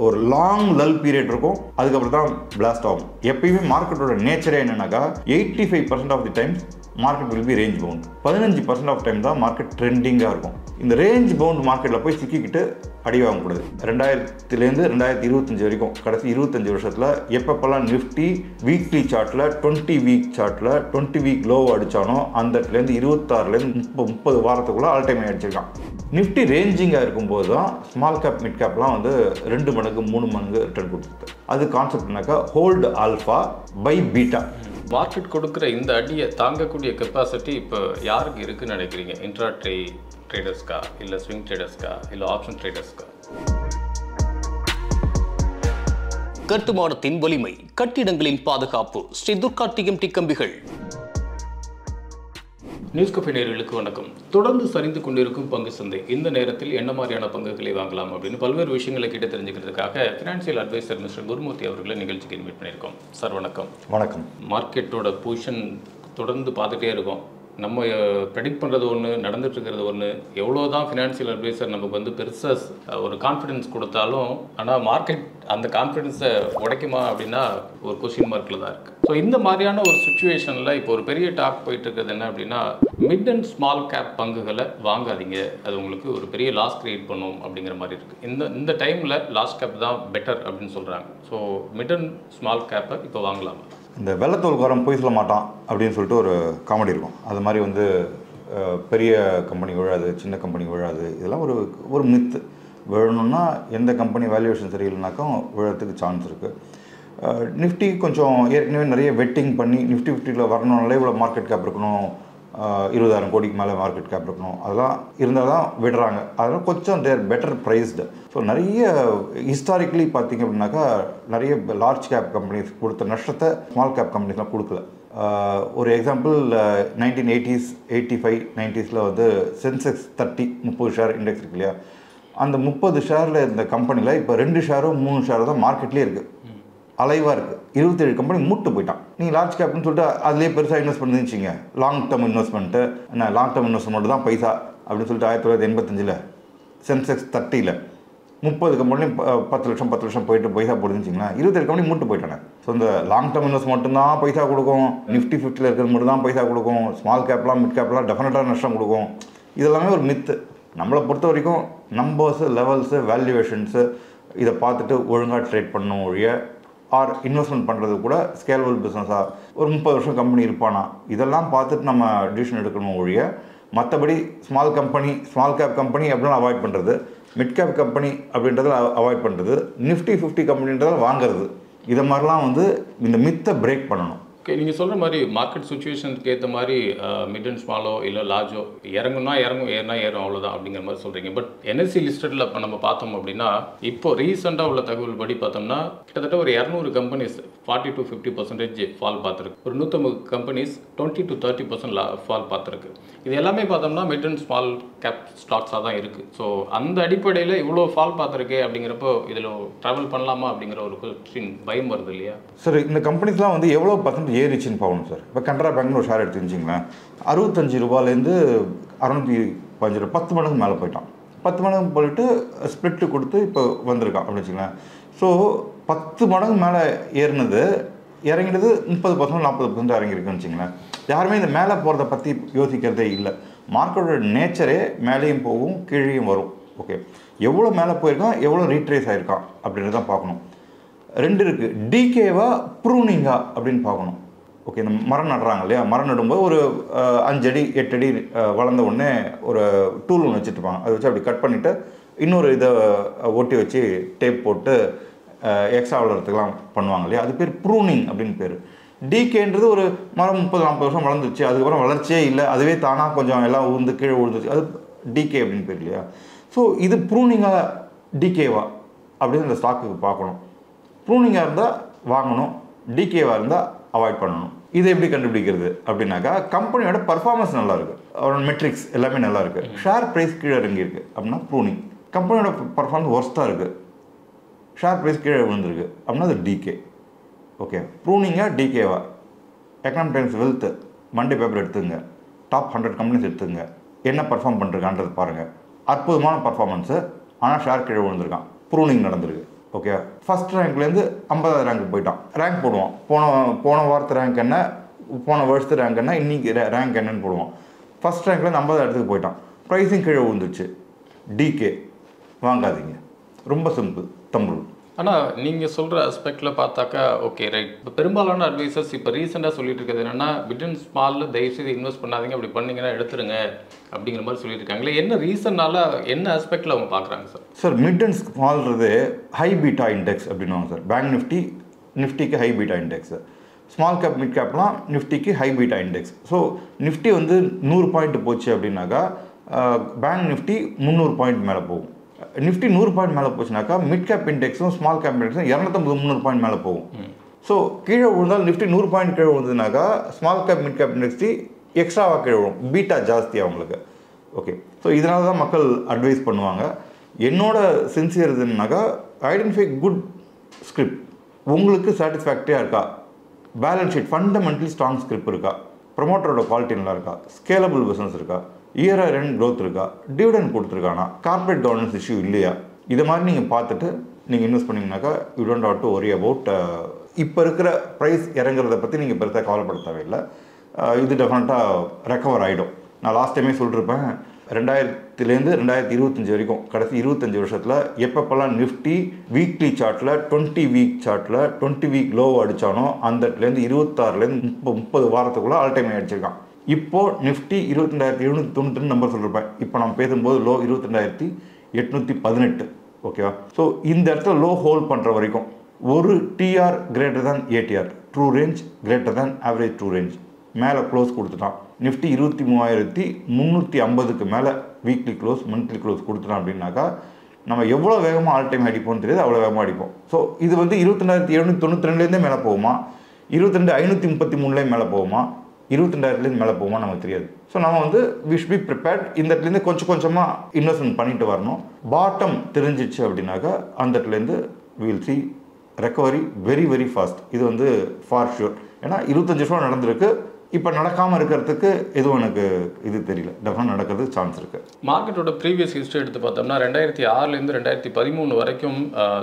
ஒரு long லல் period இருக்கும், அதுக்கப்புறம் தான் பிளாஸ்ட் ஆகும். எப்பயுமே மார்க்கெட்டோட நேச்சரே என்னன்னாக்கா 85% of the times market will be range bound. 15% of time தான் மார்க்கெட் ட்ரெண்டிங்காக இருக்கும். இந்த ரேஞ்ச் பவுண்ட் மார்க்கெட்டில் போய் சிக்கிக்கிட்டு அடி வாங்கக்கூடாது. 2000லேருந்து 2025 வரைக்கும் கடைசி 25 வருஷத்தில் எப்பப்பெல்லாம் நிஃப்டி வீக்லி சார்ட்டில் 20 வீக் சார்ட்டில் 20 வீக் லோ அடித்தானோ அந்த இடத்துலேருந்து 26லேருந்து 30 வாரத்துக்குள்ளே ஆல் டைம் அடிச்சிருக்கான். நிஃப்டி ரேஞ்சிங்காக இருக்கும்போது தான் ஸ்மால் கேப் மிட் கேப்லாம் வந்து 2 மடங்கு 3 மடங்கு ரிட்டர்ன் கொடுத்துருக்கு. அது கான்செப்ட்னாக்கா hold alpha by beta. Market கொடுக்குற இந்த அடியை தாங்கக்கூடிய கெப்பாசிட்டி இப்போ யாருக்கு இருக்குன்னு நினைக்கிறீங்க? இன்ட்ரா ட்ரேடர்ஸ்க்கா, இல்லை ஸ்விங் ட்ரேடர்ஸ்க்கா, இல்லை ஆப்ஷன் ட்ரேடர்ஸ்க்கா? கட்டுமானத்தின் வலிமை, கட்டிடங்களின் பாதுகாப்பு, ஸ்ரீ துர்கா டிஎம்டி கம்பிகள். நியூஸ் கஃபே நேயர்களுக்கு வணக்கம். தொடர்ந்து சரிந்து கொண்டிருக்கும் பங்கு சந்தை, இந்த நேரத்தில் என்ன மாதிரியான பங்குகளை வாங்கலாம் அப்படின்னு பல்வேறு விஷயங்களை கேட்டு தெரிஞ்சுக்கிறதுக்காக ஃபினான்சியல் அட்வைசர் மிஸ்டர் குருமூர்த்தி அவர்களை நிகழ்ச்சிக்கு இன்வைட் பண்ணியிருக்கோம். சார் வணக்கம். வணக்கம். மார்க்கெட்டோட பொசிஷன் தொடர்ந்து பார்த்துட்டே இருக்கோம். நம்ம ப்ரெடிக்ட் பண்ணுறது ஒன்று, நடந்துட்டு இருக்கிறது ஒன்று. எவ்வளோ தான் ஃபினான்சியல் அட்வைசர் நமக்கு வந்து பெருசாக ஒரு கான்ஃபிடென்ஸ் கொடுத்தாலும், ஆனால் மார்க்கெட் அந்த கான்ஃபிடென்ஸை உடைக்குமா அப்படின்னா ஒரு கொஸ்டின் மார்க்கில் தான் இருக்குது. ஸோ இந்த மாதிரியான ஒரு சுச்சுவேஷனில் இப்போ ஒரு பெரிய டாக் போயிட்டு இருக்கிறது என்ன அப்படின்னா, மிட் அண்ட் ஸ்மால் கேப் பங்குகளை வாங்காதீங்க, அது உங்களுக்கு ஒரு பெரிய லாஸ் கிரியேட் பண்ணும் அப்படிங்கிற மாதிரி இருக்குது. இந்த டைமில் லாஸ் கேப் தான் பெட்டர் அப்படின்னு சொல்கிறாங்க. ஸோ மிட் அண்ட் ஸ்மால் கேப்பை இப்போ வாங்கலாமா? இந்த வெள்ளத்தோல்காரன் போய் சொல்ல மாட்டான் அப்படின்னு சொல்லிட்டு ஒரு காமெடி இருக்கும். அது மாதிரி வந்து பெரிய கம்பெனி விழாது, சின்ன கம்பெனி விழாது, இதெல்லாம் ஒரு மித்து. விழணுன்னா எந்த கம்பெனி வேல்யூவேஷன் சரியில்லைனாக்கும் விழறதுக்கு சான்ஸ் இருக்குது. நிஃப்டி கொஞ்சம் ஏற்கனவே நிறைய வெட்டிங் பண்ணி நிஃப்டி 50ல் வரணும்னாலே இவ்வளோ மார்க்கெட் கேப் இருக்கணும், 20,000 கோடிக்கு மேலே மார்க்கெட் கேப் இருக்கணும், அதெல்லாம் இருந்தால் தான் விடுறாங்க. அதனால் கொஞ்சம் தேர் பெட்டர் ப்ரைஸ்டு. ஸோ நிறைய ஹிஸ்டாரிக்கலி பார்த்திங்க அப்படின்னாக்கா நிறைய லார்ஜ் கேப் கம்பெனிஸ் கொடுத்த நஷ்டத்தை ஸ்மால் கேப் கம்பெனிஸ்லாம் கொடுக்கல. ஒரு எக்ஸாம்பிள் 1980s 85 90s வந்து சென்செக்ஸ் 30 ஷேர் இண்டெக்ஸ் இருக்கு இல்லையா, அந்த 30 ஷேரில் இந்த கம்பெனியில் இப்போ 2 ஷேரோ 3 ஷேரோ தான் மார்க்கெட்லேயே இருக்குது, அலைவாக இருக்குது. 27 கம்பெனி மூட்டு போயிட்டான். நீங்கள் லார்ஜ் கேப்னு சொல்லிட்டு அதுலேயே பெருசாக இன்வெஸ்ட் பண்ணிச்சிங்க. லாங் டேர்ம் இன்வெஸ்ட்மெண்ட்டு என்ன, லாங் டேர்ம் இன்வெஸ்ட்மெண்ட் தான் பைசா அப்படின்னு சொல்லிட்டு 1985 சென்செக்ஸ் 30ல் 30 கம்பெனியும் 10 லட்சம் போயிட்டு பைசா போடுதுன்னு 27 கம்பெனி மூட்டு போயிட்டானே. ஸோ இந்த லாங் டேர்ம் இன்வெஸ்ட் மட்டும்தான் பைசா கொடுக்கும், நிஃப்டி 50ல் இருக்கிறது மட்டும் தான் பைசா கொடுக்கும், ஸ்மால் கேப்லாம் மிட் கேப்லாம் டெஃபினட்டாக நஷ்டம் கொடுக்கும். இதெல்லாமே ஒரு மித்து. நம்மளை பொறுத்த வரைக்கும் நம்பர்ஸு, லெவல்ஸு, வேல்யூவேஷன்ஸு இதை பார்த்துட்டு ஒழுங்காக ட்ரேட் பண்ணணும் ஒழிய, ஆர் இன்வெஸ்ட்மெண்ட் பண்ணுறது கூட ஸ்கேலபிள் பிஸ்னஸாக ஒரு 30 வருஷம் கம்பெனி இருப்பானா, இதெல்லாம் பார்த்துட்டு நம்ம டிசிஷன் எடுக்கணும் ஒழிய, மற்றபடி ஸ்மால் கேப் கம்பெனி அப்படின்னா அவாய்ட் பண்ணுறது, மிட் கேப் கம்பெனி அப்படின்றத அவாய்ட் பண்ணுறது, நிஃப்டி 50 கம்பெனின்றதை வாங்கிறது, இதை மாதிரிலாம் வந்து இந்த மித்தை பிரேக் பண்ணணும். ஓகே, நீங்கள் சொல்கிற மாதிரி மார்க்கெட் சுச்சுவேஷனுக்கு ஏற்ற மாதிரி மிட் அண்ட் ஸ்மாலோ இல்லை லார்ஜோ இறங்குனா இறங்கும், ஏறினா ஏறும், அவ்வளோதான் அப்படிங்கிற மாதிரி சொல்கிறீங்க. பட் என்எஸ்சி லிஸ்டடில் இப்போ நம்ம பார்த்தோம் அப்படின்னா, இப்போ ரீசெண்டாக உள்ள தகவல் படி பார்த்தோம்னா கிட்டத்தட்ட ஒரு 200 கம்பெனிஸ் 40 to 50% ஃபால் பார்த்துருக்கு. ஒரு 150 கம்பெனிஸ் 20 to 30% ஃபால் பார்த்துருக்கு. இது எல்லாமே பார்த்தோம்னா மிட் அண்ட் ஸ்மால் கேப் ஸ்டாக்ஸாக தான் இருக்குது. ஸோ அந்த அடிப்படையில் இவ்வளோ ஃபால் பார்த்துருக்கு அப்படிங்கிறப்போ இதில் ட்ராவல் பண்ணலாமா அப்படிங்கிற ஒரு கொஸ்டின் பயம் வருது இல்லையா சார்? இந்த கம்பெனிஸ்லாம் வந்து எவ்வளோ பர்சன்ட் ஏறிச்சின்னு பார்க்கணும் சார். இப்போ கனரா பேங்க்னு ஒரு ஷேர் எடுத்துக்கிச்சிங்களேன், 65 ரூபாயிலேருந்து 615 ரூபா, 10 மடங்கு மேலே போயிட்டான். 10 மடங்கு போயிட்டு ஸ்ப்ளிட்டு கொடுத்து இப்போ வந்திருக்கான் அப்படின்னு வச்சுங்களேன். ஸோ 10 மடங்கு மேலே ஏறினது இறங்கினது 30% 40% இறங்கியிருக்குன்னு வச்சுங்களேன். யாருமே இந்த மேலே போகிறத பற்றி யோசிக்கிறதே இல்லை. மார்க்கெட்டோட நேச்சரே மேலேயும் போகும் கீழேயும் வரும். ஓகே, எவ்வளோ மேலே போயிருக்கான், எவ்வளோ ரீட்ரேஸ் ஆகிருக்கான் அப்படின்றத பார்க்கணும். 2 இருக்குது, டிகேவா ப்ரூனிங்கா அப்படின்னு பார்க்கணும். ஓகே, இந்த மரம் நடுறாங்க இல்லையா, மரம் நடும்போது ஒரு 5 அடி 8 அடி வளர்ந்த உடனே ஒரு டூல் ஒன்று வச்சுருப்பாங்க, அதை வச்சு அப்படி கட் பண்ணிவிட்டு இன்னொரு இதை ஒட்டி வச்சு டேப் போட்டு எக்ஸ்ட்ரா வளர்கிறதுக்கெலாம் பண்ணுவாங்க இல்லையா, அது பேர் ப்ரூனிங் அப்படின்னு பேர். டிகேன்றது ஒரு மரம் 30-40 வருஷம் வளர்ந்துச்சு, அதுக்கப்புறம் வளர்ச்சியே இல்லை, அதுவே தானாக கொஞ்சம் எல்லாம் உழுந்து கீழே விழுந்துச்சு, அது டிகே அப்படின்னு பேர் இல்லையா. ஸோ இது ப்ரூனிங்காக டிகேவா அப்படின்னு இந்த ஸ்டாக்குக்கு பார்க்கணும். ப்ரூனிங்காக இருந்தால் வாங்கணும், டிகேவாக இருந்தால் அவாய்ட் பண்ணணும். இதை எப்படி கண்டுபிடிக்கிறது அப்படின்னாக்கா, கம்பெனியோட பர்ஃபார்மன்ஸ் நல்லாயிருக்கு, அவரோட மெட்ரிக்ஸ் எல்லாமே நல்லாயிருக்கு, ஷேர் ப்ரைஸ் கீழே இறங்கியிருக்கு அப்படின்னா ப்ரூனிங். கம்பெனியோட பர்ஃபார்மன்ஸ் ஒர்ஸ்ட்டாக இருக்குது, ஷேர் ப்ரைஸ் கீழே விழுந்திருக்கு அப்படின்னா அது டிகே. ஓகே, ப்ரூனிங்காக டிகேவா? Economic Times Wealth Monday paper எடுத்துங்க, டாப் 100 கம்பெனிஸ் எடுத்துங்க, என்ன பர்ஃபார்ம் பண்ணுறாங்கன்றது பாருங்கள். அற்புதமான பர்ஃபார்மன்ஸு, ஆனால் ஷேர் கீழே விழுந்திருக்கான், ப்ரூனிங் நடந்திருக்கு. ஓகே, ஃபஸ்ட் ரேங்க்லேருந்து 50வது ரேங்க் போயிட்டான். ரேங்க் போடுவான். போன வாரத்து ரேங்க் என்ன, போன வருஷத்து ரேங்க் என்ன, இன்றைக்கி ரேங்க் என்னன்னு போடுவான். ஃபஸ்ட் ரேங்க்லேருந்து 50 இடத்துக்கு போயிட்டான். ப்ரைஸிங் கீழே விழுந்துச்சு. டிகே வாங்காதீங்க. ரொம்ப சிம்பிள் தம்பு. ஆனால் நீங்கள் சொல்கிற ஆஸ்பெக்டில் பார்த்தாக்கா ஓகே ரைட். இப்போ பெரும்பாலான அட்வைசர்ஸ் இப்போ ரீசெண்டாக சொல்லிட்டு இருக்கிறது என்னென்னா மிட் அண்ட் ஸ்மாலில் தயவுசெய்து இன்வெஸ்ட் பண்ணாதீங்க, அப்படி பண்ணிங்கன்னா எடுத்துருங்க அப்படிங்கிற மாதிரி சொல்லியிருக்காங்களே. என்ன ரீசன்னால என்ன ஆஸ்பெக்டில் அவங்க பார்க்குறாங்க சார்? சார் மிட் அண்ட் ஸ்மால்றது ஹை பீட்டா இண்டெக்ஸ் அப்படின்வாங்க சார். பேங்க் நிஃப்டிக்கு high beta index. Small cap mid கேப்லாம் நிஃப்டிக்கு high beta index. So Nifty வந்து 100 பாயிண்ட் போச்சு அப்படின்னாக்கா பேங்க் நிஃப்டி 300 பாயிண்ட் மேலே போகும். நிஃப்டி 100 பாயிண்ட் மேலே போச்சுனாக்கா மிட் கேப் இண்டெக்ஸும் ஸ்மால் கேப் இண்டெக்ஸும் 250-300 பாயிண்ட் மேலே போகும். ஸோ கீழே விழுந்தால் நிஃப்டி 100 பாயிண்ட் கீழே விழுந்ததுனாக்கா small cap mid cap index எக்ஸ்ட்ராவாக கீழே விழும். பீட்டா ஜாஸ்தி அவங்களுக்கு. ஓகே, ஸோ இதனால தான் மக்கள் அட்வைஸ் பண்ணுவாங்க. என்னோட சின்சியர் இதுனாக்கா ஐடென்டிஃபை குட் ஸ்கிரிப்ட். உங்களுக்கு சாட்டிஸ்ஃபேக்டரியாக இருக்கா, balance sheet fundamentally strong script இருக்கா, ப்ரொமோட்டரோட குவாலிட்டி நல்லா இருக்கா, ஸ்கேலபிள் பிஸ்னஸ் இருக்கா, இயர் எண்ட் க்ரோத் இருக்கா, டிவிடெண்ட் கொடுத்துருக்கானா, கார்பரேட் கவர்னன்ஸ் இஷ்யூ இல்லையா, இதை மாதிரி நீங்கள் பார்த்துட்டு நீங்கள் இன்வெஸ்ட் பண்ணிங்கனாக்கா you don't have to worry about இப்போ இருக்கிற ப்ரைஸ் இறங்குறத பற்றி நீங்கள் பெருசாக கவலைப்பட தேவையில்லை. இது டெஃபினட்டாக ரெக்கவர் ஆகிடும். நான் லாஸ்ட் டைமே சொல்லியிருப்பேன், 2000 2025 வரைக்கும் கடைசி 25 வருஷத்தில் எப்பப்பெல்லாம் நிஃப்டி வீக்லி சார்ட்டில் 20 வீக் சார்ட்டில் 20 வீக் லோ அடித்தானோ அந்த இடத்துலேருந்து 26லேருந்து 30 வாரத்துக்குள்ளே ஆல் டைம் அடிச்சிருக்கான். இப்போது நிஃப்டி 22,792 நம்பர் சொல்லியிருப்பேன். இப்போ நம்ம பேசும்போது லோ 22,818. ஓகேவா? ஸோ இந்த இடத்துல லோ ஹோல்ட் பண்ணுற வரைக்கும் ஒரு TR greater than ATR, true range greater than average true range மேலே க்ளோஸ் கொடுத்துட்டான். நிஃப்டி 23,350க்கு மேலே வீக்லி க்ளோஸ் மந்த்லி க்ளோஸ் கொடுத்துட்டான் அப்படின்னாக்கா நம்ம எவ்வளோ வேகமாக ஆல் டைம் அடிப்போம்னு தெரியாது, அவ்வளோ வேகமாக அடிப்போம். ஸோ இது வந்து 22,792 மேலே போகுமா, 22,533 மேலே போகுமா, 22,000 மேலே போகுமா நமக்கு தெரியாது. ஸோ நம்ம வந்து வி ஷுட் பி ப்ரிப்பேர்ட். இந்த இடத்துலேருந்து கொஞ்சம் கொஞ்சமாக இன்வெஸ்ட்மெண்ட் பண்ணிட்டு வரணும். பாட்டம் தெரிஞ்சிச்சு அப்படின்னாக்கா அந்த இடத்துலேருந்து will see recovery very very fast. இது வந்து ஃபார் ஷூர். ஏன்னா 25 வருஷம் நடந்திருக்கு. இப்போ நடக்காமல் இருக்கிறதுக்கு எதுவும் எனக்கு இது தெரியல. டெஃபினட் நடக்கிறதுக்கு சான்ஸ் இருக்குது. மார்க்கெட்டோட ப்ரீவியஸ் ஹிஸ்ட்ரி எடுத்து பார்த்தோம்னா 2006லேருந்து 2013 வரைக்கும்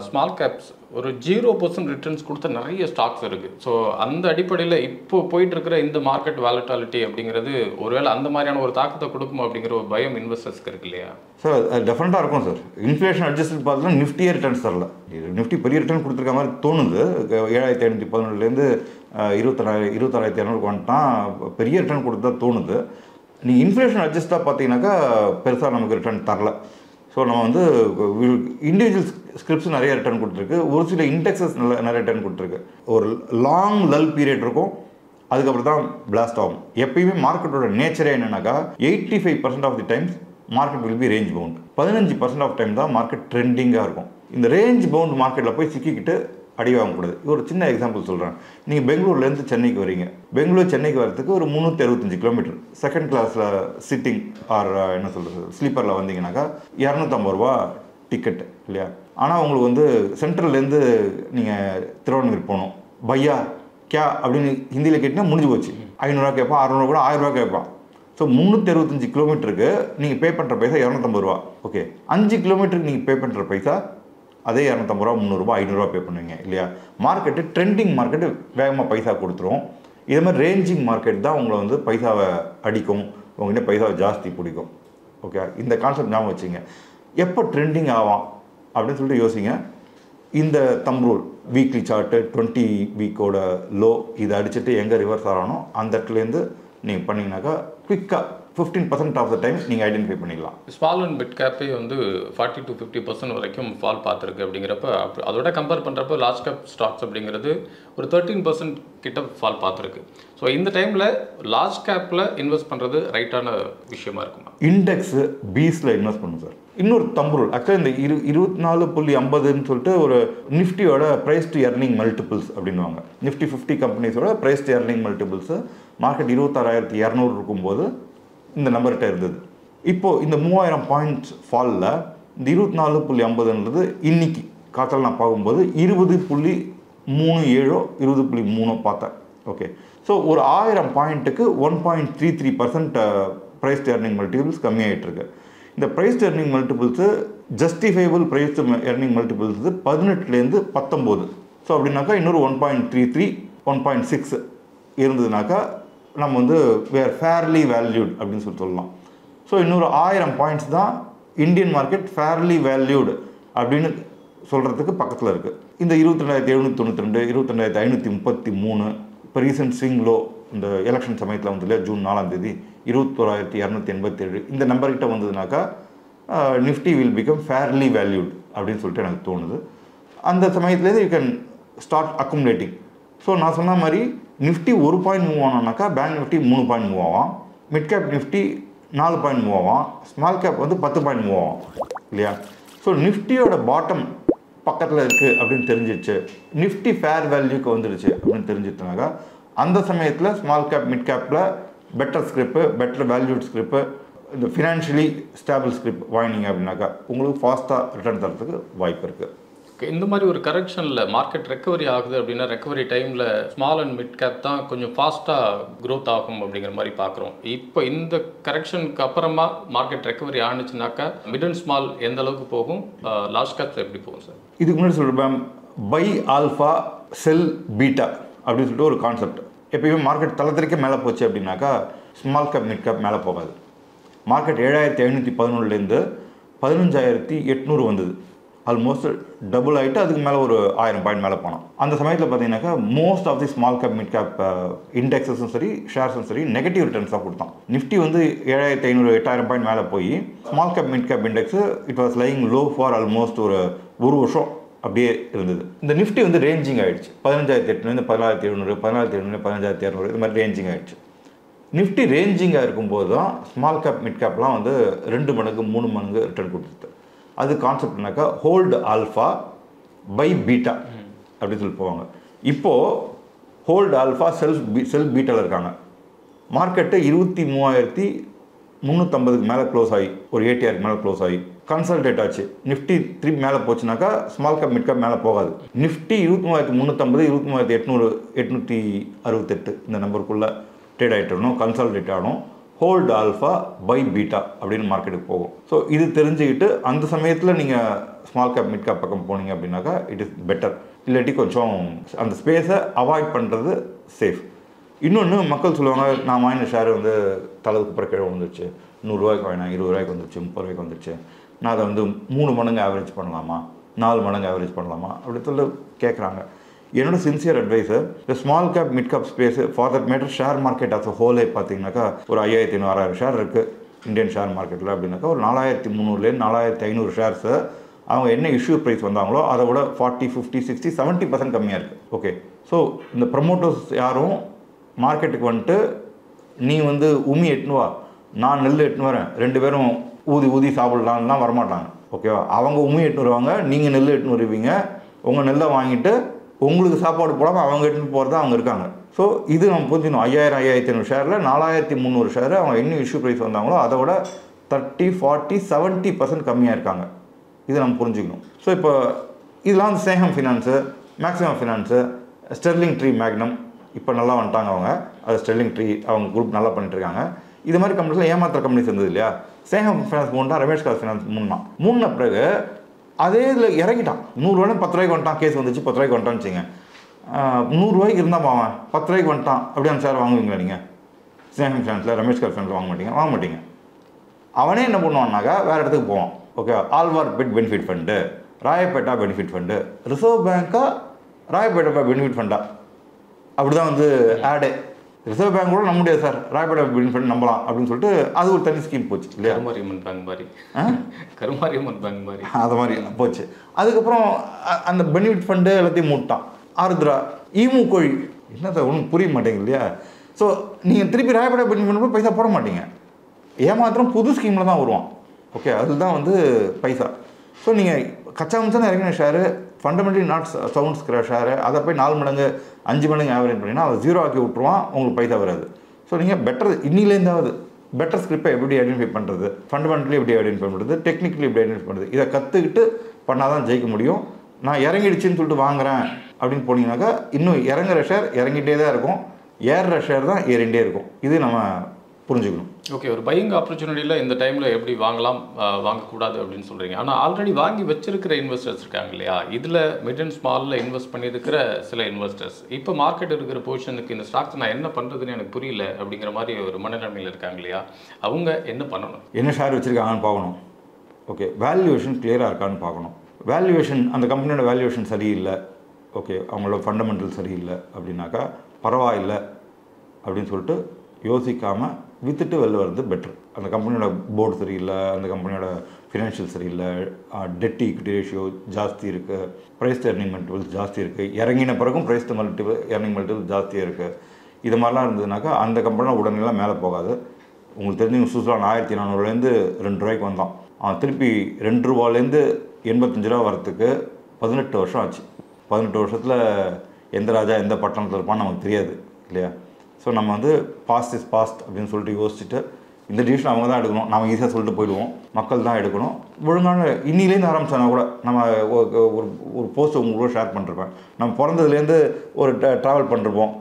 ஸ்மால் கேப்ஸ் ஒரு 0% ரிட்டர்ன்ஸ் கொடுத்த நிறைய ஸ்டாக்ஸ் இருக்குது. ஸோ அந்த அடிப்படையில் இப்போ போயிட்டு இருக்கிற இந்த மார்க்கெட் வாலட்டாலிட்டி அப்படிங்கிறது ஒருவேளை அந்த மாதிரியான ஒரு தாக்கத்தை கொடுக்குமா அப்படிங்கிற ஒரு பயம் இன்வெஸ்டர்ஸ்க்கு இருக்கு இல்லையா சார்? அது டெஃபினட்டாக இருக்கும் சார். இன்ஃப்ளேஷன் அட்ஜஸ்ட் பார்த்தோம்னா நிஃப்டியே ரிட்டர்ன்ஸ் தரல. நிஃப்டி பெரிய ரிட்டர்ன் கொடுத்துருக்க மாதிரி தோணுது. 7,511லேருந்து 26,200 வந்துட்டான். பெரிய ரிட்டர்ன் கொடுத்தா தோணுது. நீங்கள் இன்ஃப்ளேஷன் அட்ஜஸ்ட்டாக பார்த்தீங்கன்னாக்கா பெருசாக நமக்கு ரிட்டர்ன் தரல. ஸோ நம்ம வந்து இண்டிவிஜுவல் ஸ்கிரிப்ட்ஸ் நிறைய ரிட்டர்ன் கொடுத்துருக்கு. ஒரு சில இண்டெக்ஸஸ் நிறைய ரிட்டர்ன் கொடுத்துருக்கு. ஒரு லாங் லல் பீரியட் இருக்கும், அதுக்கப்புறம் தான் பிளாஸ்ட் ஆகும். எப்பயுமே மார்க்கெட்டோட நேச்சரே என்னன்னாக்கா 85% of the times market will be range bound. 15% of time தான் மார்க்கெட் ட்ரெண்டிங்காக இருக்கும். இந்த ரேஞ்ச் பவுண்ட் மார்க்கெட்டில் போய் சிக்கிக்கிட்டு அடி வாங்கக்கூடாது. ஒரு சின்ன எக்ஸாம்பிள் சொல்கிறேன். நீங்கள் பெங்களூர்லேருந்து சென்னைக்கு வரீங்க. சென்னைக்கு வரதுக்கு ஒரு 365 கிலோமீட்டர். செகண்ட் கிளாஸில் சிட்டிங் ஆர் என்ன சொல்கிறது ஸ்லீப்பரில் வந்தீங்கன்னாக்கா 250 ரூபா டிக்கெட்டு இல்லையா? ஆனால் உங்களுக்கு வந்து சென்ட்ரல்லேருந்து நீங்கள் திருவான்மூர் போகணும். பையா கே அப்படின்னு ஹிந்தியில் கேட்டிங்கன்னா முடிஞ்சு போச்சு. 500 ரூபா கேட்பான், 600 கூட 1000 ரூபா கேட்பான். ஸோ 365 கிலோமீட்டருக்கு நீங்கள் பே பண்ணுற பைசா 250 ரூபா. ஓகே, 5 கிலோமீட்டருக்கு நீங்கள் பே பண்ணுற பைசா அதே 250 ரூபா, 300 ரூபா, 500 ரூபா பே பண்ணுவீங்க இல்லையா? மார்க்கெட்டு ட்ரெண்டிங் மார்க்கெட்டு வேகமாக பைசா கொடுத்துரும். இதே மாதிரி ரேஞ்சிங் மார்க்கெட் தான் உங்களை வந்து பைசாவை அடிக்கும், உங்கள்கிட்ட பைசாவை ஜாஸ்தி பிடிக்கும். ஓகே, இந்த கான்செப்ட் ஞாபகம் வச்சுங்க. எப்போ ட்ரெண்டிங் ஆகும் அப்படின்னு சொல்லிட்டு யோசிங்க. இந்த தம்ப் ரூல் வீக்லி சார்ட்டு 20 வீக்கோட லோ இதை அடிச்சுட்டு எங்கே ரிவர்ஸ் ஆகணும் அந்த இடத்துலேருந்து நீங்கள் பண்ணிங்கனாக்கா குவிக்காக 15% ஆஃப் த டைம் நீங்கள் ஐடென்டிஃபை பண்ணிக்கலாம். ஸ்மால் அண்ட் மிட் கேப்பே வந்து 40 to 50% வரைக்கும் ஃபால் பார்த்துருக்கு. அப்படிங்கிறப்ப அதோட கம்பேர் பண்ணுறப்ப லார்ஜ் கேப் ஸ்டாக்ஸ் அப்படிங்கிறது ஒரு 13% கிட்ட ஃபால் பார்த்துருக்கு. ஸோ இந்த டைமில் லார்ஜ் கேப்பில் இன்வெஸ்ட் பண்ணுறது ரைட்டான விஷயமா இருக்குமா? இண்டெக்ஸு பீஸில் இன்வெஸ்ட் பண்ணும் சார். இன்னொரு தம்ப் ரூல் ஆக்சுவலாக இந்த 24.50ன்னு சொல்லிட்டு ஒரு நிஃப்டியோட ப்ரைஸ் டு எர்னிங் மல்டிபிள்ஸ் அப்படின்வாங்க. நிஃப்டி 50 கம்பெனிஸோட price to earning multiples market 26,200 இருக்கும்போது இந்த நம்பர்கிட்ட இருந்தது. இப்போது இந்த 3000 பாயிண்ட்ஸ் ஃபாலில் இந்த 24.50ன்றது இன்னைக்கு காத்தால் நான் பார்க்கும்போது 20.37 20.3 பார்த்தேன். ஓகே, ஸோ ஒரு 1000 பாயிண்ட்டுக்கு 1.33% ப்ரைஸ் டு எர்னிங் மல்டிபிள்ஸ் கம்மியாகிட்டுருக்கு. இந்த price to earning multiples justifiable price to earning multiples 18லேருந்து 19. ஸோ அப்படின்னாக்கா இன்னொரு 1.33 1.6 இருந்ததுனாக்கா நம்ம வந்து வேர் ஃபேர்லி வேல்யூட் அப்படின்னு சொல்லலாம். ஸோ இன்னொரு 1000 பாயிண்ட்ஸ் தான் இந்தியன் மார்க்கெட் ஃபேர்லி வேல்யூடு அப்படின்னு சொல்கிறதுக்கு பக்கத்தில் இருக்குது. இந்த 22,792 22,533 இப்போ ரீசெண்ட் ஸ்விங் லோ இந்த எலெக்ஷன் சமயத்தில் வந்து இல்லையா ஜூன் 4ஆம் தேதி 21,287 இந்த நம்பர்கிட்ட வந்ததுனாக்கா Nifty will become fairly valued அப்படின்னு சொல்லிட்டு எனக்கு தோணுது. அந்த சமயத்துலேருந்து you can start accumulating. So நான் சொன்ன மாதிரி நிஃப்டி 1 பாயிண்ட் மூவ் ஆனோம்னாக்கா பேங்க் நிஃப்டி 3 பாயிண்ட் மூவ் ஆகும், mid cap Nifty 4 point move ஆகும், ஸ்மால் கேப் வந்து 10 பாயிண்ட் மூவ் ஆகும் இல்லையா. ஸோ நிஃப்டியோட பாட்டம் பக்கத்தில் இருக்குது அப்படின்னு தெரிஞ்சிச்சு, நிஃப்டி ஃபேர் வேல்யூக்கு வந்துடுச்சு அப்படின்னு தெரிஞ்சிச்சுனாக்கா அந்த சமயத்தில் ஸ்மால் கேப் மிட் கேப்பில் பெட்டர் ஸ்கிரிப்பு பெட்டர் வேல்யூட் ஸ்கிரிப்பு இந்த ஃபினான்ஷியலி ஸ்டேபிள் ஸ்கிரிப் வாங்கினீங்க அப்படின்னாக்கா உங்களுக்கு ஃபாஸ்ட்டாக ரிட்டர்ன் தரத்துக்கு வாய்ப்பு இருக்குது. இந்த மாதிரி ஒரு கரெக்ஷனில் மார்க்கெட் ரெக்கவரி ஆகுது அப்படின்னா ரெக்கவரி டைமில் ஸ்மால் அண்ட் மிட் கேப் தான் கொஞ்சம் ஃபாஸ்ட்டாக க்ரோத் ஆகும் அப்படிங்கிற மாதிரி பார்க்குறோம். இப்போ இந்த கரெக்ஷனுக்கு அப்புறமா மார்க்கெட் ரெக்கவரி ஆனிச்சுனாக்கா மிட் அண்ட் ஸ்மால் எந்த அளவுக்கு போகும், லார்ஜ் கேப்ஸ் எப்படி போகும் சார்? இதுக்கு முன்னாடி சொல்கிறேன் பை ஆல்ஃபா செல் பீட்டா அப்படின்னு சொல்லிட்டு ஒரு கான்செப்ட். எப்பயுமே மார்க்கெட் தளத்திற்கே மேலே போச்சு அப்படின்னாக்கா ஸ்மால் கேப் மிட் கேப் மேலே போகாது. மார்க்கெட் 7,511லேருந்து 15,800 வந்தது, ஆல்மோஸ்ட் டபுள் ஆகிட்டு அதுக்கு மேலே ஒரு 1000 பாயிண்ட் மேலே போனோம். அந்த சமயத்தில் பார்த்தீங்கன்னாக்கா most of the small cap mid cap இண்டெக்ஸஸும் சரி ஷேர்ஸும் சரி நெகட்டிவ் ரிட்டர்ன்ஸாக கொடுத்தான். நிஃப்டி வந்து 7,500 8,000 பாயிண்ட் மேலே போய் small cap mid gap index it was lying low for almost ஒரு வருஷம் அப்படியே இருந்தது. இந்த நிஃப்டி வந்து ரேஞ்சிங் ஆகிடுச்சு 15,800 14,700 14,700 15,200 இது மாதிரி ரேஞ்சிங் ஆகிடுச்சு. நிஃப்டி ரேஞ்சிங்காக இருக்கும்போது தான் ஸ்மால் கேப் மிட் கேப்லாம் வந்து 2 மடங்கு 3 மடங்கு ரிட்டர்ன் கொடுத்துருது. அது கான்செப்ட்னாக்கா ஹோல்டு ஆல்ஃபா பை பீட்டா அப்படின்னு சொல்லி போவாங்க. இப்போது ஹோல்டு ஆல்ஃபா செல் பீட்டாவில் இருக்காங்க. மார்க்கெட்டு 23,350க்கு மேலே க்ளோஸ் ஆகி ஒரு ATRக்கு மேலே க்ளோஸ் ஆகி கன்சல்டேட் ஆச்சு. நிஃப்டி திருப்பி மேலே போச்சுனாக்கா ஸ்மால் கேப் மிட் கேப் மேலே போகாது. நிஃப்டி 23,350 23,800 868 இந்த நம்பருக்குள்ளே ட்ரேட் ஆகிட்டு வரணும், கன்சல்டேட் ஆகணும். ஹோல்டு ஆல்ஃபா பை பீட்டா அப்படின்னு மார்க்கெட்டுக்கு போகும். ஸோ இது தெரிஞ்சுக்கிட்டு அந்த சமயத்தில் நீங்கள் ஸ்மால் கேப் மிட் கேப் பக்கம் போனீங்க அப்படின்னாக்கா இட் இஸ் பெட்டர். இல்லாட்டி கொஞ்சம் அந்த ஸ்பேஸை அவாய்ட் பண்ணுறது சேஃப். இன்னொன்று மக்கள் சொல்லுவாங்க நான் வாங்கின ஷேர் வந்து தளவுக்கு அப்புறம் கீழே வந்துருச்சு, 100 ரூபாய்க்கு வாங்கினா 20 ரூபாய்க்கு வந்துருச்சு 30 ரூபாய்க்கு வந்துருச்சு, நான் அதை வந்து 3 மடங்கு ஆவரேஜ் பண்ணலாமா 4 மடங்கு ஆவரேஜ் பண்ணலாமா அப்படின்னு சொல்லி கேட்குறாங்க. என்னோட சின்சியர் அட்வைஸர் இந்த small cap mid cap space for that matter share market as whole பார்த்தீங்கன்னாக்கா ஒரு 5,500 6,000 ஷேர் இருக்குது இந்தியன் ஷேர் மார்க்கெட்டில் அப்படின்னாக்கா ஒரு 4,300லேருந்து 4,500 ஷேர்ஸை அவங்க என்ன இஷ்யூ ப்ரைஸ் வந்தாங்களோ அதை விட 40 50 60 70% கம்மியாக இருக்குது. ஓகே, ஸோ இந்த ப்ரமோட்டர்ஸ் யாரும் மார்க்கெட்டுக்கு வந்துட்டு நீ வந்து உமி எட்டுன்னு வா நான் நெல் எட்டுன்னு வரேன் 2 பேரும் ஊதி சாப்பிடலான்லாம் வரமாட்டாங்க. ஓகேவா, அவங்க உமி எட்டுன்னு வருவாங்க, நீங்கள் நெல் எட்டுன்னு வருவீங்க, உங்கள் நெல்லை வாங்கிட்டு உங்களுக்கு சாப்பாடு போடாமல் அவங்க எட்டுன்னு போகிறது அவங்க இருக்காங்க. ஸோ இது நம்ம புரிஞ்சுக்கணும். 5,000 5,500 ஷேரில் 4,300 ஷேர் அவங்க என்ன இஷ்யூ ப்ரைஸ் வந்தாங்களோ அதை விட 30 40 70% கம்மியாக இருக்காங்க. இது நம்ம புரிஞ்சுக்கணும். ஸோ இப்போ இதெல்லாம் வந்து சேகம் finance Maximum Finance Sterling Tree Magnum இப்போ நல்லா வந்துட்டாங்க அவங்க. அது ஸ்டெர்லிங் ட்ரீ அவங்க குரூப் நல்லா பண்ணிட்டுருக்காங்க. இது மாதிரி கம்பெனிஸில் ஏமாத்திர கம்பெனிஸ் இருந்தது இல்லையா. சேகம் ஃபினான்ஸ் மூணா ரமேஷ் காஸ் ஃபினான்ஸ் மூணு பிறகு அதே இதில் இறங்கிட்டான். 100 ரூபாய் 10 ரூபாய்க்கு வந்துட்டான், கேஸ் வந்துச்சு 10 ரூபாய்க்கு வந்துட்டான்னு வச்சுங்க. 100 ரூபாய்க்கு இருந்தால் அவன் 10 ரூபாய்க்கு வந்துட்டான் அப்படி அந்த ஷேர் வாங்குவீங்களா நீங்கள்? சேகம் ஃபினான்ஸில் ரமேஷ் காஸ் ஃபினான்ஸ் வாங்க மாட்டீங்க. அவனே என்ன பண்ணுவான்னாக்கா வேறு இடத்துக்கு போவான். Okay, Alwarpet benefit fund, Royapettah benefit fund, reserve பேங்காக ராயப்பேட்டா பெனிஃபிட் ஃபண்டா அப்படி தான் வந்து ஆடே. ரிசர்வ் பேங்க் கூட நம்ப முடியாது சார், ராயப்பேட்டா பெனிஃபிட் ஃபண்ட் நம்பலாம் அப்படின்னு சொல்லிட்டு அது ஒரு தனி ஸ்கீம் போச்சு இல்லையா. கருமாரியம்மன் பேங்க் மாதிரி கருமாரியம்மன் பேங்க் மாதிரி அது மாதிரி போச்சு. அதுக்கப்புறம் அந்த பெனிஃபிட் ஃபண்டு எல்லாத்தையும் மூட்டான். ஆருத்ரா ஈமு கோழி என்ன சார் ஒன்றும் புரிய மாட்டேங்குது இல்லையா. ஸோ நீங்கள் திருப்பி ராயப்பேட்டா பெனிஃபிட் ஃபண்ட் பைசா போட மாட்டீங்க, ஏமாத்திரம் புது ஸ்கீமில் தான் வருவான். ஓகே, அதுதான் வந்து பைசா. ஸோ நீங்கள் கச்சா மிச்சான இறங்கின share fundamentally not sounds share அதை போய் 4 மடங்கு 5 மடங்கு ஆவரேஜ் பண்ணிங்கன்னா அதை 0 ஆக்கி விட்ருவான், உங்களுக்கு பைசா வராது. ஸோ நீங்கள் பெட்டர் இன்னிலேருந்தாவது பெட்டர் ஸ்கிரிப்பை எப்படி ஐடென்டிஃபை பண்ணுறது, ஃபண்டமெண்டலி எப்படி ஐடென்டிஃபை பண்ணுறது, டெக்னிக்கலி எப்படி ஐடென்டிஃபை பண்ணுறது, இதை கற்றுக்கிட்டு பண்ணால் தான் ஜெயிக்க முடியும். நான் இறங்கிடுச்சின்னு சொல்லிட்டு வாங்குறேன் அப்படின்னு போனீங்கன்னாக்கா இன்னும் இறங்குற ஷேர் இறங்கிட்டே தான் இருக்கும், ஏறுற ஷேர் தான் ஏறிண்டே இருக்கும். இது நம்ம புரிஞ்சுக்கணும். ஓகே, ஒரு பையிங் ஆப்பர்ச்சுனிட்டியில் இந்த டைமில் எப்படி வாங்கலாம் வாங்கக்கூடாது அப்படின்னு சொல்கிறீங்க. ஆனால் ஆல்ரெடி வாங்கி வச்சிருக்கிற இன்வெஸ்டர்ஸ் இருக்காங்க இல்லையா, இதில் மிட் அண்ட் ஸ்மாலில் இன்வெஸ்ட் பண்ணியிருக்கிற சில இன்வெஸ்டர்ஸ் இப்போ மார்க்கெட் இருக்கிற பொசிஷனுக்கு இந்த ஸ்டாக்ஸ் நான் என்ன பண்ணுறதுன்னு எனக்கு புரியல அப்படிங்கிற மாதிரி ஒரு மனநிலைமையில் இருக்காங்க இல்லையா, அவங்க என்ன பண்ணணும்? என்ன ஷேர் வச்சுருக்காங்கன்னு பார்க்கணும். ஓகே, வேல்யூவேஷன் கிளியராக இருக்கான்னு பார்க்கணும். வேல்யூவேஷன் அந்த கம்பெனியோட வேல்யூவேஷன் சரியில்லை, ஓகே அவங்களோட ஃபண்டமெண்டல் சரியில்லை அப்படின்னாக்கா பரவாயில்லை அப்படின்னு சொல்லிட்டு யோசிக்காமல் விற்றுட்டு வெளில வர்றது பெட்ரு. அந்த கம்பெனியோட போர்டு சரியில்லை, அந்த கம்பெனியோட ஃபினான்ஷியல் சரியில்லை, டெட் ஈக்விட்டி ரேஷியோ ஜாஸ்தி இருக்குது, ப்ரைஸ் டு எர்னிங் மல்டிபிள்ஸ் ஜாஸ்தி இருக்குது, இறங்கின பிறகும் ப்ரைஸ் டு எர்னிங் மல்டிபிள் ஜாஸ்தியாக இருக்குது. இது மாதிரிலாம் இருந்ததுனாக்கா அந்த கம்பெனிலாம் உடனேலாம் மேலே போகாது. உங்களுக்கு தெரிஞ்சு சுவிட்சர்லாந்து 1400 ₹2 வந்தான். அவன் திருப்பி ₹2 85 வரத்துக்கு 18 வருஷம் ஆச்சு. 18 வருஷத்தில் எந்த ராஜா எந்த பட்டணத்தில் இருப்பான்னு நமக்கு தெரியாது இல்லையா. ஸோ நம்ம வந்து பாஸ்ட் இஸ் பாஸ்ட் அப்படின்னு சொல்லிட்டு யோசிச்சுட்டு இந்த டிசிஷன் அவங்க தான் எடுக்கணும். நம்ம ஈஸியாக சொல்லிட்டு போயிடுவோம், மக்கள் தான் எடுக்கணும். ஒழுங்கான இன்னிலேருந்து ஆரம்பிச்சோன்னா கூட நம்ம ஒரு போஸ்ட் உங்களோட ஷேர் பண்ணிருப்பேன். நம்ம பிறந்ததுலேருந்து ஒரு ட்ராவல் பண்ணிருப்போம்,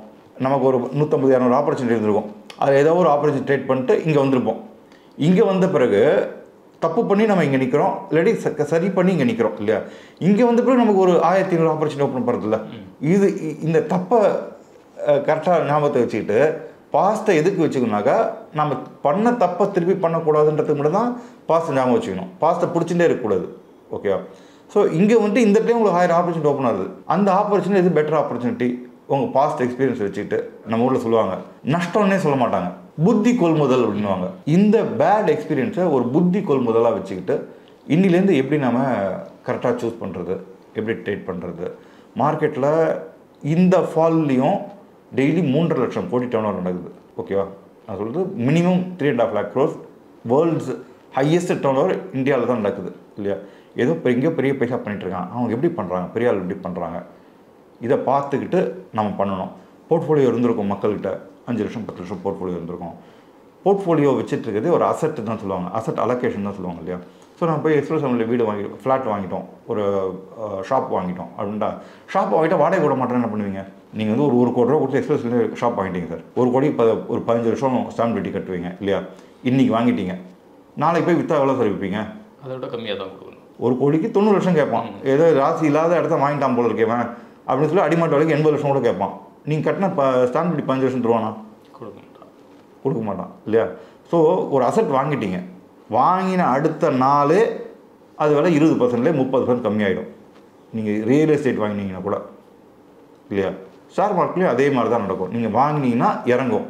நமக்கு ஒரு 150-200 ஆப்பர்ச்சுனிட்டி இருந்திருக்கும். அதில் ஏதோ ஒரு ஆப்பர்ச்சுனிட்டி ட்ரேட் பண்ணிட்டு இங்கே வந்திருப்போம். இங்கே வந்த பிறகு தப்பு பண்ணி நம்ம இங்கே நிற்கிறோம், இல்லாட்டி சரி பண்ணி இங்கே நிற்கிறோம் இல்லையா. இங்கே வந்த பிறகு நமக்கு ஒரு 1500 ஆப்பர்ச்சுனிட்டி ஓப்பன் பண்ணுறதில்ல. இந்த தப்பை கரெக்டாக ஞாபகத்தை வச்சுக்கிட்டு பாஸ்ட்டை எதுக்கு வச்சுக்கணுனாக்கா நம்ம பண்ண தப்பை திருப்பி பண்ணக்கூடாதுன்றதுக்கு மட்டும் தான் பாஸ்ட்டை ஞாபகம் வச்சுக்கணும். பாஸ்ட்டை பிடிச்சிட்டே இருக்கக்கூடாது. ஓகேவா. ஸோ இங்கே வந்துட்டு இந்த டைம் உங்களுக்கு 1000 ஆப்பர்ச்சுனிட்டி ஓப்பன் ஆகுது. அந்த ஆப்பர்ச்சுனிட்டி இது பெட்டர் ஆப்பர்ச்சுனிட்டி. உங்கள் பாஸ்ட் எக்ஸ்பீரியன்ஸ் வச்சுக்கிட்டு நம்ம ஊரில் சொல்லுவாங்க, நஷ்டம்னே சொல்ல மாட்டாங்க, புத்தி கொள்முதல் அப்படின்வாங்க. இந்த பேட் எக்ஸ்பீரியன்ஸை ஒரு புத்தி கொள்முதலாக வச்சுக்கிட்டு இன்னிலேருந்து எப்படி நம்ம கரெக்டாக சூஸ் பண்ணுறது, எப்படி ட்ரேட் பண்ணுறது. மார்க்கெட்டில் இந்த ஃபால்லையும் டெய்லி 3.5 லட்சம் கோடி டர்ன் நடக்குது. ஓகேவா. நான் சொல்கிறது minimum 3.5 lakh crores. World's highest turn over இந்தியாவில் தான் நடக்குது இல்லையா. ஏதோ எங்கேயோ பெரிய பைசா பண்ணிகிட்ருக்காங்க. அவங்க எப்படி பண்ணுறாங்க, பெரிய ஆள் எப்படி பண்ணுறாங்க, இதை பார்த்துக்கிட்டு நம்ம பண்ணணும். போர்ட்ஃபோலியோ இருந்திருக்கும் மக்கள்கிட்ட 5 லட்சம் 10 லட்சம் போர்ட்ஃபோலியோ இருந்திருக்கும். போர்ட்ஃபோலியோ வச்சுட்டு இருக்கிறது ஒரு அசெட் தான் சொல்லுவாங்க, அசெட் அலோகேஷன் தான் சொல்லுவாங்க இல்லையா. ஸோ நம்ம போய் எக்ஸ்பிரஸ் அவங்கள வீடு வாங்கிட்டோம், ஃப்ளாட் வாங்கிட்டோம், ஒரு ஷாப் வாங்கிட்டோம் அப்படின்ட்டா ஷாப் வாங்கிட்டால் வாடகை விட மாட்டேன்னு என்ன பண்ணுவீங்க? நீங்கள் வந்து ஒரு கோடி ரூபா கொடுத்து எக்ஸ்பிரஸ் ஷாப் வாங்கிட்டீங்க சார், 1 கோடி ஒரு 15 வருஷம் ஸ்டாம்ப் டியூட்டி கட்டுவீங்க இல்லையா. இன்றைக்கி வாங்கிட்டீங்க, நாளைக்கு போய் விற்றா எவ்வளோ சார் விற்பீங்க? அதை விட கம்மியாக தான் கொடுக்கணும். 1 கோடிக்கு 90 லட்சம் கேட்பான். ஏதோ ராசி இல்லாத இடத்த வாங்கிட்டான் போல இருக்கேன் அப்படின்னு சொல்லி அடிமாட்டு வேலைக்கு 80 லட்சம் கூட கேட்பான். நீங்கள் கட்டின ஸ்டாம்ப் டியூட்டி 15 வருஷம் தருவானா? கொடுக்க மாட்டான் இல்லையா. ஸோ ஒரு அசெட் வாங்கிட்டீங்க, வாங்கின அடுத்த நாள் அது விலை 20% 30% கம்மியாயிடும். நீங்கள் ரியல் எஸ்டேட் வாங்கினீங்கன்னா கூட இல்லையா. ஷேர் மார்க்கெட்லேயும் அதே மாதிரி தான் நடக்கும். நீங்கள் வாங்கினீங்கன்னா இறங்கும்.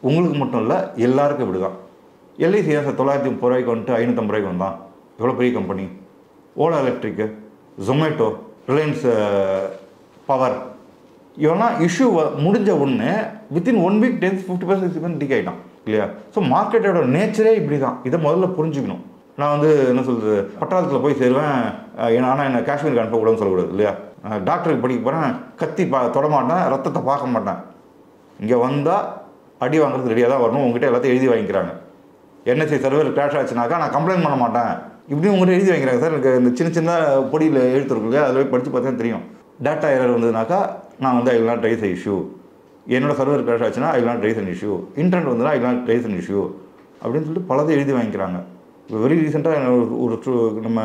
உங்களுக்கு மட்டும் இல்லை, எல்லாருக்கும் இப்படி தான். எல்ஐசி ஏன் சார் 930 வந்துட்டு 550 வந்தான்? எவ்வளோ பெரிய company. Ola electric, Zomato, Reliance power, இவெல்லாம் இஷ்யூ முடிஞ்ச உடனே வித்தின் 1 வீக் 50% டிக் ஆகிட்டான் இல்லையா. ஸோ மார்க்கெட்டோட நேச்சரே இப்படி தான். இதை முதல்ல புரிஞ்சுக்கணும். நான் வந்து என்ன சொல்கிறது, பட்டாளத்தில் போய் சேருவேன், ஆனால் என்ன காஷ்மீருக்கு அனுப்பக்கூடாதுன்னு சொல்லக்கூடாது இல்லையா. டாக்டருக்கு படிக்க போகிறேன், கத்தி தொடமாட்டேன், ரத்தத்தை பார்க்க மாட்டேன். இங்கே வந்தால் அடி வாங்குறது ரெடியாக தான் வரணும். உங்ககிட்ட எல்லாத்தையும் எழுதி வாங்கிக்கிறாங்க. என்எஸ்சி சர்வர் கிராஷ் ஆச்சுனாக்கா நான் கம்ப்ளைண்ட் பண்ண மாட்டேன் இப்படியும் உங்கள்கிட்ட எழுதி வாங்கிக்கிறாங்க சார். எனக்கு இந்த சின்ன சின்ன பொடியில் எழுத்துருக்கு இல்லையா, அதில் போய் படித்து பார்த்தா தெரியும். டேட்டா எரர் வந்ததுனாக்கா நான் வந்து I will not raise a issue. என்னோட சர்வர் கிராஷ் ஆச்சுன்னா I will not raise an issue. Internet வந்ததுன்னா I will not raise an issue அப்படின்னு சொல்லிட்டு பலதை எழுதி வாங்கிக்கிறாங்க. இப்போ வெரி ரீசெண்டாக ஒரு நம்ம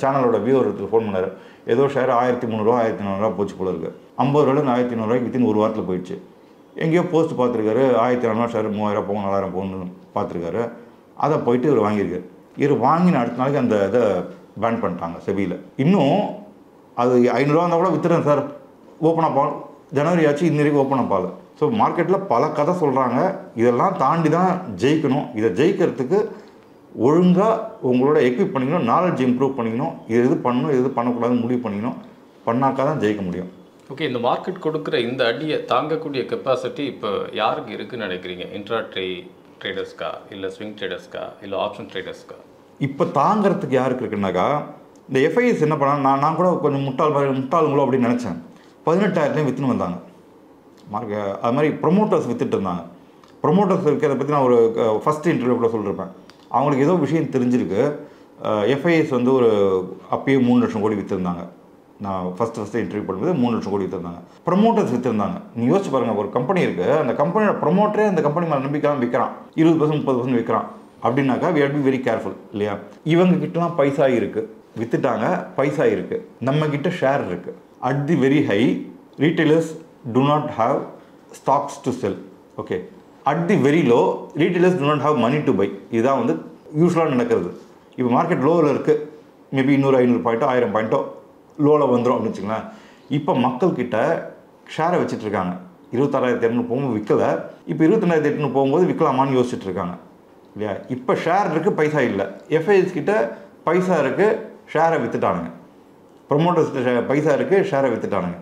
சேனலோட வியூவருக்கு ஃபோன் பண்ணார். ஏதோ ஷேர் 1300 1400 போச்சு போல இருக்குது. 50 ரூபாய் 1400 வித்தின் ஒரு வாரத்தில் போயிடுச்சு. எங்கேயோ போஸ்ட் பார்த்துருக்காரு, 1400 ஷேர் 3000 போகும் 4000 போகணுன்னு பார்த்துருக்காரு. அதை போயிட்டு இவர் வாங்கியிருக்காரு. இவர் வாங்கின அடுத்த நாளைக்கு அந்த இதை பேன் பண்ணிட்டாங்க செபியில். இன்னும் அது 500 இருந்தால் கூட வித்துறேன் சார், ஓப்பன் அப் ஆகும். ஜனவரி ஆச்சு, இன்ன வரைக்கும் ஓப்பன் அப் ஆகல. ஸோ மார்க்கெட்டில் பல கதை சொல்கிறாங்க. இதெல்லாம் தாண்டி தான் ஜெயிக்கணும். இதை ஜெயிக்கிறதுக்கு ஒழுங்காக உங்களோட எக்யூப் பண்ணிக்கணும், நாலேஜ் இம்ப்ரூவ் பண்ணிக்கணும், இது பண்ணணும் இது பண்ணக்கூடாதுன்னு முடிவு பண்ணிக்கணும். பண்ணாக்கா தான் ஜெயிக்க முடியும். ஓகே, இந்த மார்க்கெட் கொடுக்குற இந்த அடியை தாங்கக்கூடிய கெப்பாசிட்டி இப்போ யாருக்கு இருக்குதுன்னு நினைக்கிறீங்க? இன்ட்ரா ட்ரேடர்ஸ்க்கா, இல்லை ஸ்விங் ட்ரேடர்ஸ்க்கா, இல்லை ஆப்ஷன் ட்ரேடர்ஸ்க்கா? இப்போ தாங்கிறதுக்கு யாருக்கு இருக்குன்னாக்கா, இந்த எஃப்ஐஎஸ் என்ன பண்ணால் நான் கூட கொஞ்சம் முட்டாளுங்களோ அப்படின்னு நினச்சேன். 18,000 விற்றுன்னு வந்தாங்க மார்க்கெட். அது மாதிரி ப்ரொமோட்டர்ஸ் விற்றுட்டு இருந்தாங்க. ப்ரொமோட்டர்ஸ் விற்கிறத பற்றி நான் ஒரு ஃபஸ்ட் இன்டர்வியூ கூட சொல்லியிருப்பேன். அவங்களுக்கு ஏதோ விஷயம் தெரிஞ்சிருக்கு. எஃப்ஐஎஸ் வந்து ஒரு அப்பயே 3 லட்சம் கோடி விற்றுருந்தாங்க நான் ஃபஸ்ட்டு இன்டர்வியூ பண்ணும்போது 3 லட்சம் கோடி விற்றுருந்தாங்க. ப்ரமோட்டர்ஸ் விற்றுருந்தாங்க. நீங்கள் யோசிச்சு பாருங்கள், ஒரு கம்பெனி இருக்குது, அந்த கம்பெனியோட ப்ரமோட்டரே அந்த கம்பெனி மேலே நம்பிக்கலாம் விற்கிறான், 20% 30% விற்கிறான் அப்படின்னாக்கா we have to be very careful இல்லையா? இவங்க கிட்டலாம் பைசா இருக்குது, விற்றுட்டாங்க, பைசா இருக்குது, நம்மக்கிட்ட ஷேர் இருக்குது. At the very high retailers do not have stocks to sell. Okay, at the very low retailers do not have money to buy. இதுதான் வந்து யூஸ்வலாக நடக்கிறது. இப்போ மார்க்கெட் லோவில் இருக்குது, மேபி 100-500 பாயிண்ட்டோ 1000 பாயிண்ட்டோ லோவில் வந்துடும் அப்படின்னு வச்சுங்களேன். இப்போ மக்கள்கிட்ட ஷேரை வச்சுட்டு இருக்காங்க. 26,800 போகும்போது விற்கலை, இப்போ 22,800 போகும்போது விற்கலாமான்னு யோசிச்சுட்டு இருக்காங்க இல்லையா? இப்போ ஷேர் இருக்குது, பைசா இல்லை. எஃப்ஐஎஸ் கிட்ட பைசா இருக்குது, ஷேரை விற்றுட்டானுங்க. ப்ரொமோட்டர்ஸ்கிட்ட பைசா இருக்குது, ஷேரை விற்றுட்டானுங்க.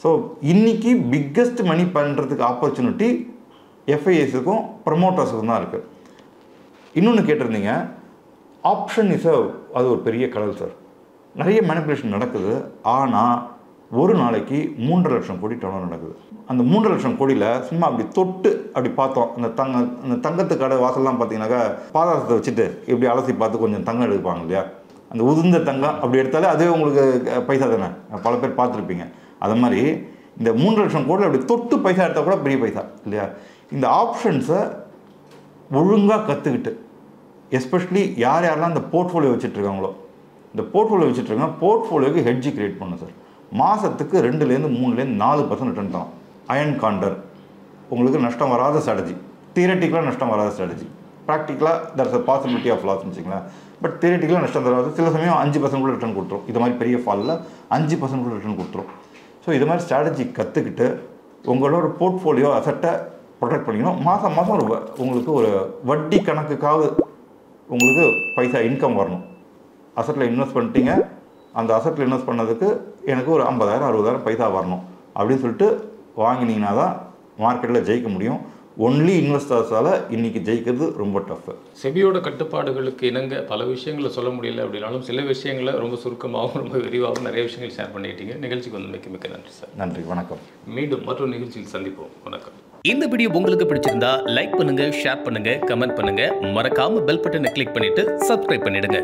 ஸோ இன்றைக்கி பிக்கஸ்ட் மணி பண்ணுறதுக்கு ஆப்பர்ச்சுனிட்டி எஃப்ஐஎஸுக்கும் ப்ரமோட்டர்ஸுக்கும் தான் இருக்குது. இன்னொன்று கேட்டிருந்தீங்க, ஆப்ஷன் அது ஒரு பெரிய கடல் சார். நிறைய மேனிப்புலேஷன் நடக்குது. ஆனால் ஒரு நாளைக்கு 3.5 லட்சம் கோடி டர்ன் நடக்குது. அந்த 3.5 லட்சம் கோடியில் சும்மா அப்படி தொட்டு அப்படி பார்த்தோம், அந்த தங்கத்து கடை வாசல்லாம் பார்த்தீங்கன்னாக்கா பாதாசத்தை வச்சுட்டு இப்படி அலசி பார்த்து கொஞ்சம் தங்கம் எடுப்பாங்க இல்லையா? அந்த உதிர்ந்த தங்கம் அப்படி எடுத்தாலே அதுவே உங்களுக்கு பைசா தானே, பல பேர் பார்த்துருப்பீங்க. அது மாதிரி இந்த 3 லட்சம் கோடியில் அப்படி தொட்டு பைசா எடுத்தால் கூட பெரிய பைசா இல்லையா? இந்த ஆப்ஷன்ஸை ஒழுங்காக கற்றுக்கிட்டு, எஸ்பெஷலி யாரெல்லாம் இந்த போர்ட்ஃபோலியோ வச்சுட்ருக்காங்களோ, இந்த போர்ட்ஃபோலியோ வச்சுட்ருக்காங்க, போர்ட்ஃபோலியோக்கு ஹெட்ஜி கிரியேட் பண்ணணும் சார். மாதத்துக்கு 2-3 4% ரிட்டர்ன் தரும். அயன் காண்டர் உங்களுக்கு நஷ்டம் வராத ஸ்ட்ராட்டஜி. தியரட்டிக்கலாக நஷ்டம் வராத ஸ்ட்ராட்டஜி. ப்ராக்டிக்கலாக தட்ஸ் அ பாசிபிலிட்டி ஆஃப் லாஸ்ன்னு வச்சுங்களேன். பட் தியரட்டிக்கலாக நஷ்டம் தராது. சில சமயம் 5% கூட ரிட்டர்ன் கொடுத்துரும். இது மாதிரி பெரிய ஃபாலில் 5% கூட ரிட்டர்ன் கொடுத்துரும். ஸோ இது மாதிரி ஸ்ட்ராட்டஜி கற்றுக்கிட்டு உங்களோட போர்ட்ஃபோலியோ அசட்டை ப்ரொடெக்ட் பண்ணிக்கணும். மாதம் உங்களுக்கு ஒரு வட்டி கணக்குக்காவது உங்களுக்கு பைசா இன்கம் வரணும். அசட்டில் இன்வெஸ்ட் பண்ணிட்டீங்க, அந்த அசட்டில் இன்வெஸ்ட் பண்ணதுக்கு எனக்கு ஒரு 50,000-60,000 பைசா வரணும் அப்படின்னு சொல்லிட்டு வாங்கினீங்கன்னா தான் மார்க்கெட்டில் ஜெயிக்க முடியும். ஒன்லி இன்வெஸ்டர்ஸால் இன்றைக்கி ஜெயிக்கிறது ரொம்ப டஃப். செபியோட கட்டுப்பாடுகளுக்கு இணங்க பல விஷயங்களை சொல்ல முடியல அப்படின்னாலும் சில விஷயங்களை ரொம்ப சுருக்கமாகவும் ரொம்ப விரிவாகவும் நிறைய விஷயங்கள் ஷேர் பண்ணிக்கிட்டீங்க. நிகழ்ச்சிக்கு வந்து மிக்க நன்றி சார். நன்றி, வணக்கம். மீண்டும் மற்றொரு நிகழ்ச்சியில் சந்திப்போம். வணக்கம். இந்த வீடியோ உங்களுக்கு பிடிச்சிருந்தா லைக் பண்ணுங்க, ஷேர் பண்ணுங்க, கமெண்ட் பண்ணுங்க, மறக்காம பெல் பட்டனை கிளிக் பண்ணிட்டு சப்ஸ்கிரைப் பண்ணிடுங்க.